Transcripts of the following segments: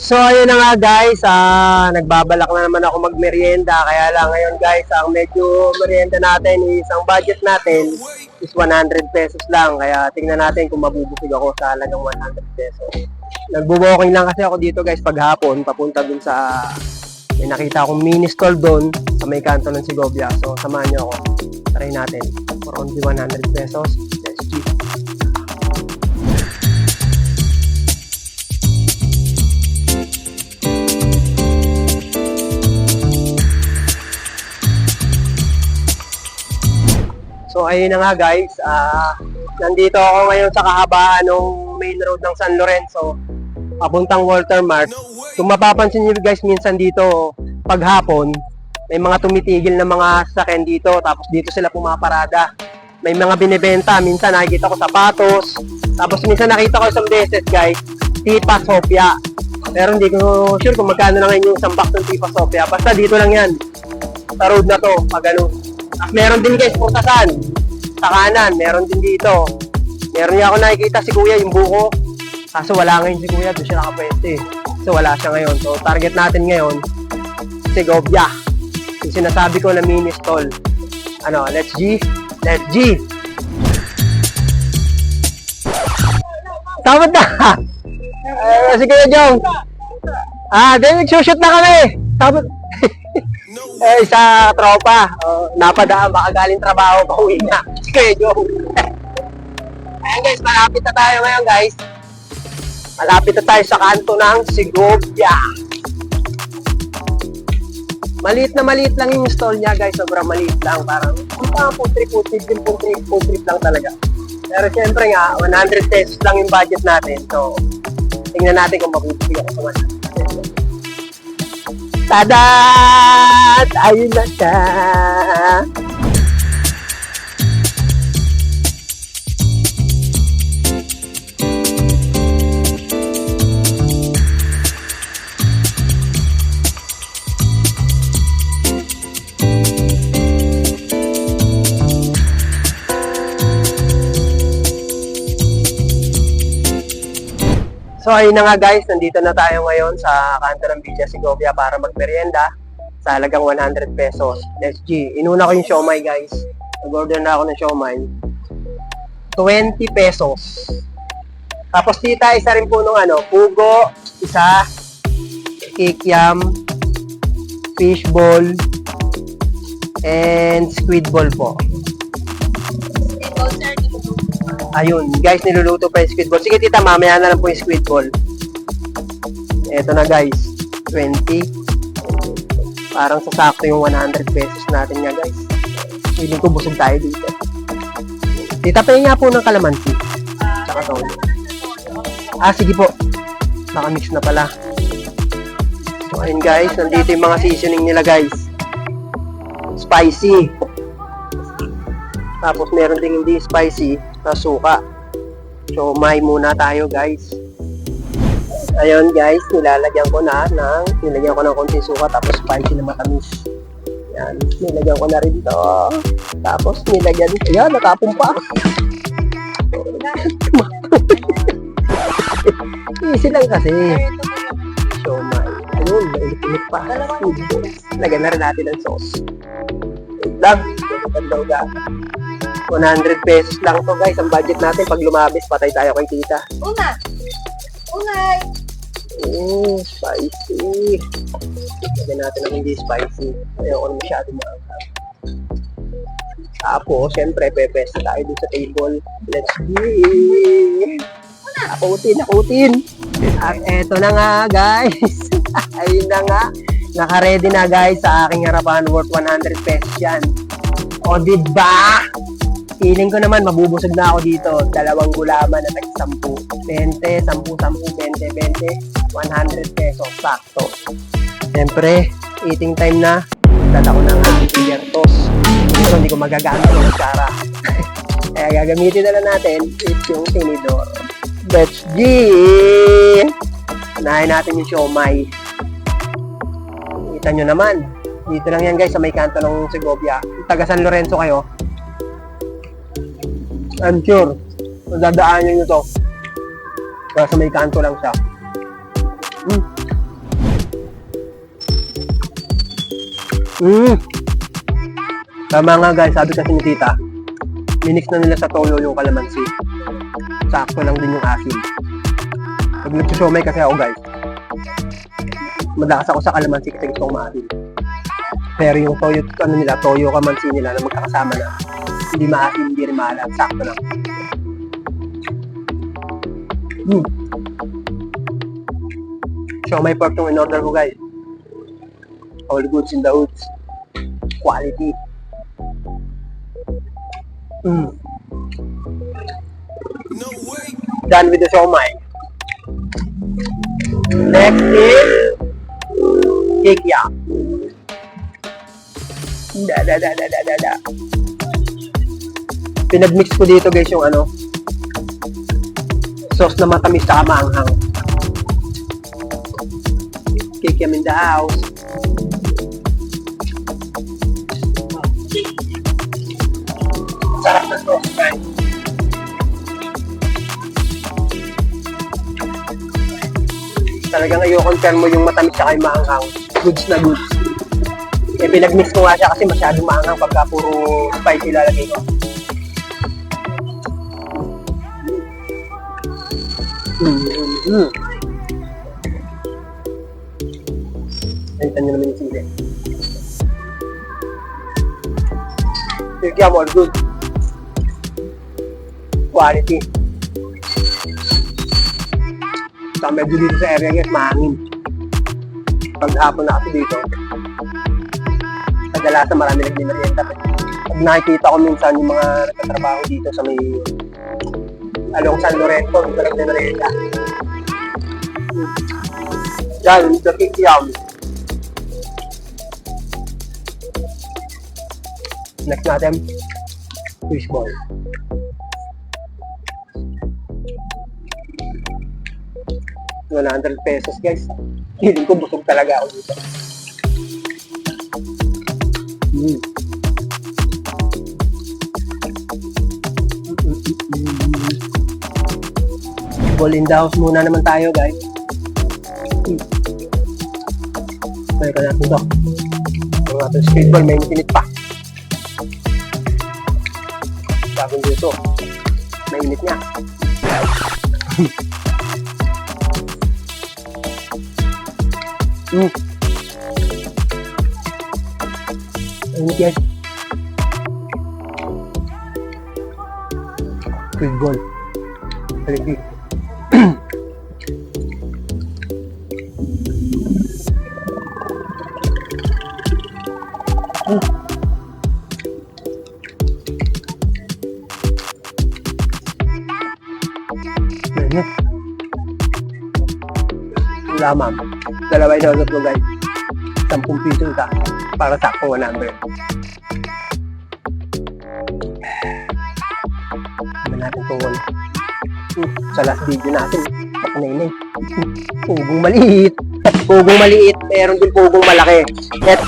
So ayun na nga guys, nagbabalak na naman ako magmerienda. Kaya lang ngayon guys, ang medyo merienda natin is, ang budget natin is 100 pesos lang. Kaya tingnan natin kung mabubusog ako sa halagang 100 pesos. Nagbo-walking lang kasi ako dito guys paghapon, papunta dun sa, may nakita akong mini stall doon sa may kanto ng Segovia. So samahan nyo ako, try natin for only 100 pesos. Let's see. So ayun na nga guys, nandito ako ngayon sa kahabaan ng main road ng San Lorenzo, papuntang Walter Mart. Kung mapapansin niyo guys, minsan dito paghapon, may mga tumitigil na mga sasakyan dito, tapos dito sila pumaparada. May mga binibenta, minsan nakikita ko sapatos, tapos minsan nakita ko isang beses guys, Tipa Sofia. Pero hindi ko sure kung magkano na ngayon yung isang box ng Tipa Sofia. Basta dito lang yan, sa road na to, pag ano. At meron din guys, putasan. Sa kanan, meron din dito. Meron niya ako nakikita si kuya, yung buko. Kaso wala ngayon si kuya, doon siya nakapweste. So wala siya ngayon. So target natin ngayon, Segovia. Yung sinasabi ko na mini stall. Ano, let's G. Tawad na! Si Kuya Jong. Then nagsushoot na kami. Tawad. Sa tropa, napadaan, baka galing trabaho, pauwi na. Sige, Jong. Ayan guys, malapit na tayo ngayon guys. Malapit na tayo sa kanto ng Segovia. Maliit lang yung stall niya guys, sobrang maliit lang. Parang, food trip lang talaga. Pero syempre nga, 100 pesos lang yung budget natin. So, tingnan natin kung mabubusog ako sa 100 pesos. Tadaan! Ayun na siya! So ayun na nga guys, nandito na tayo ngayon sa kanto ng Villa Segovia para magmerienda sa halagang 100 pesos. Let's G. Inuna ko yung siomay guys. Nag-order na ako ng siomay. 20 pesos. Tapos tita, isa rin po nung pugo, isa, kikiam, fishball, and squid ball po. Ayun, guys, niluluto pa yung squid ball. Sige tita, mamaya na lang po yung squid ball. Eto na guys, 20. Parang sasakto yung 100 pesos natin nga guys. Feeling ko busog tayo dito. Tita, pahinga nga po ng kalamansi. Tsaka toyo. Sige po. Naka-mix na pala. So ayun guys, nandito yung mga seasoning nila guys. Spicy. Tapos meron ding hindi spicy na suka. So may muna tayo guys. Ayun guys, nilagyan ko ng konting suka, tapos spicy na matamis. Yan, nilagyan ko na rin to. Tapos nilagyan, ayan, natapon pa. Easy lang kasi. So may, ayun, mainit pa. Lagyan na rin natin ng sauce. Wait lang, ito 100 pesos lang to guys, ang budget natin. Pag lumabis, patay tayo kay tita. Unay! Spicy. Lagyan natin ng hindi spicy. Ayoko na masyado maangkat. Tapos, syempre, pepesta tayo dun sa table. Let's go! Nakutin! At eto na nga guys. Ayun na nga. Naka-ready na guys sa aking harapan. Worth 100 pesos yan. O diba? Feeling ko naman mabubusog na ako dito. Dalawang gulaman na tag-10. 20, 10, 10, 20, 100 pesos. Sakto. Siyempre, eating time na. Dala ko na nga yung piliertos. Pero hindi ko magagamit yung kutsara. Kaya gagamitin na lang natin is yung tinidor. Let's G! Unahin natin yung siomay. Kita nyo naman. Dito lang yan guys sa may kanto ng Segovia. Taga San Lorenzo kayo. I'm sure, dadaanan nyo to. Nasa may kanto lang siya. Tama nga guys, sabi kasi ni tita, minix na nila sa toyo yung kalamansi. Sakto lang din yung asin. Pag nagsusyomay kasi ako guys, madakas ako sa kalamansi kasi gusto kong maasin. Pero yung toyo, toyo kamansi nila na magkakasama na, hindi maasin, hindi rin maalat, sakto lang. Siomay pork yung in-order ko guys. All goods in the hoods. Quality. Done with the siomay. Next is kikya. Pinag-mix ko dito guys yung sauce na matamis sa maanghang. Kikiam in the house. Sarap na sauce guys. Talagang i-confirm mo yung matamis sa kay maanghang. Goods na goods. Eh pinag-mix ko nga siya kasi masyadong maanghang pagka puro spicy lalagay ko. Gantan nyo naman yung sili. Kaya all good. Quality. Saka medyo dito sa area guys, mahangin. Pag hapon na kasi dito, kadalasan marami nagmimerienda. Pag nakikita ko minsan yung mga nagtatrabaho dito sa may along San Lorenzo, yung nagmimerienda. Yan, the kikiam. Next natin, fishball. $100 guys. Feeling ko busog talaga ako dito. Ball in the house muna naman tayo guys. Kaya ka natin ito. Ang ating speedball, may init pa. Bagong dito. Mainit niya. Mainit guys. Speedball. Haligi. Wala ma'am. Dalawa inosot ko guys. 10 piso ka. Para sakto 100. Naman natin tungkol. Sa last video natin. Pakanay-nay. Pugong maliit. Pugong maliit. Meron din pugong malaki. At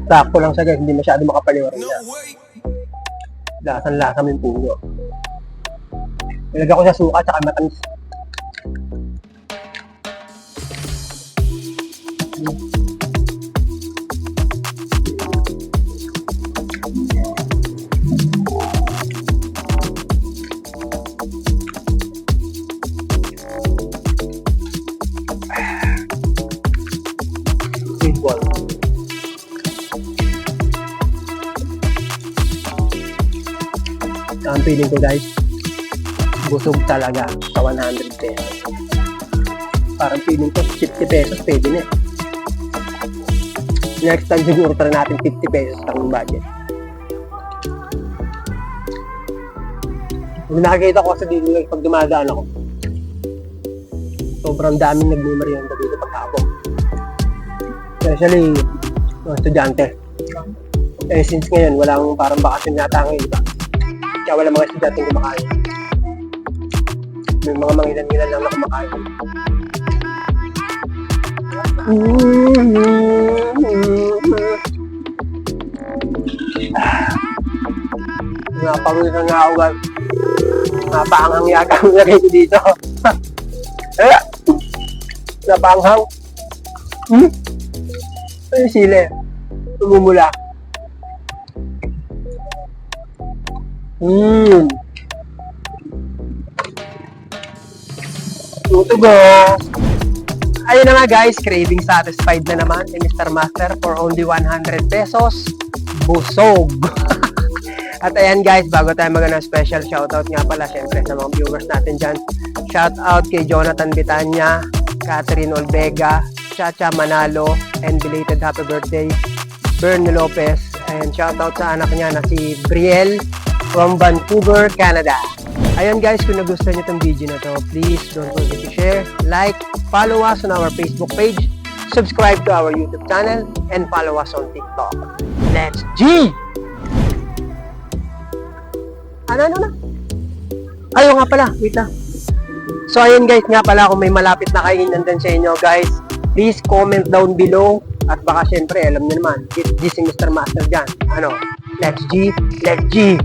sakto lang siya guys, hindi masyado makapaliwaran siya. Lasan-lasa mo yung puno. Nilagyan ko siya suka at saka matamis. Sweetball. Ang feeling ko guys, busog talaga sa 100 pesos. Parang feeling ko 50 pesos pwede na. Next time siguro try natin 50 pesos ang budget. Kung nakikita ko sa dito pag dumadaan ako, sobrang daming nagmimerienda dito pagkapon. Especially mga estudyante. Eh since ngayon walang parang bakasyon yata ngayon, diba? Kaya wala mga estudyante kumakain. May mga mangilan-ngilan lang na kumakain. Napawisan nga ako guys. Napaanghang yata ang lagay ko dito. Napaanghang. Ay, sili. Tumumula. Tutugo. Ayun na nga guys, craving satisfied na naman ni Mr. Master for only 100 pesos. Busog. At ayan guys, bago tayo magana special shoutout nga pala syempre sa mga viewers natin dyan. Shoutout kay Jonathan Bitanya, Catherine Olvega, Chacha Manalo, and belated happy birthday, Bernie Lopez. And shoutout sa anak niya na si Brielle from Vancouver, Canada. Ayun guys, kung nagustuhan niyo itong video na to, please don't forget to share, like, follow us on our Facebook page, subscribe to our YouTube channel, and follow us on TikTok. Let's G! Ano na? Ayaw nga pala, wait lang. So ayun guys nga pala, kung may malapit na kainan din sa inyo guys, please comment down below. At baka syempre, alam niyo naman, this si Mr. Master dyan. Ano? Let's G! Let's G!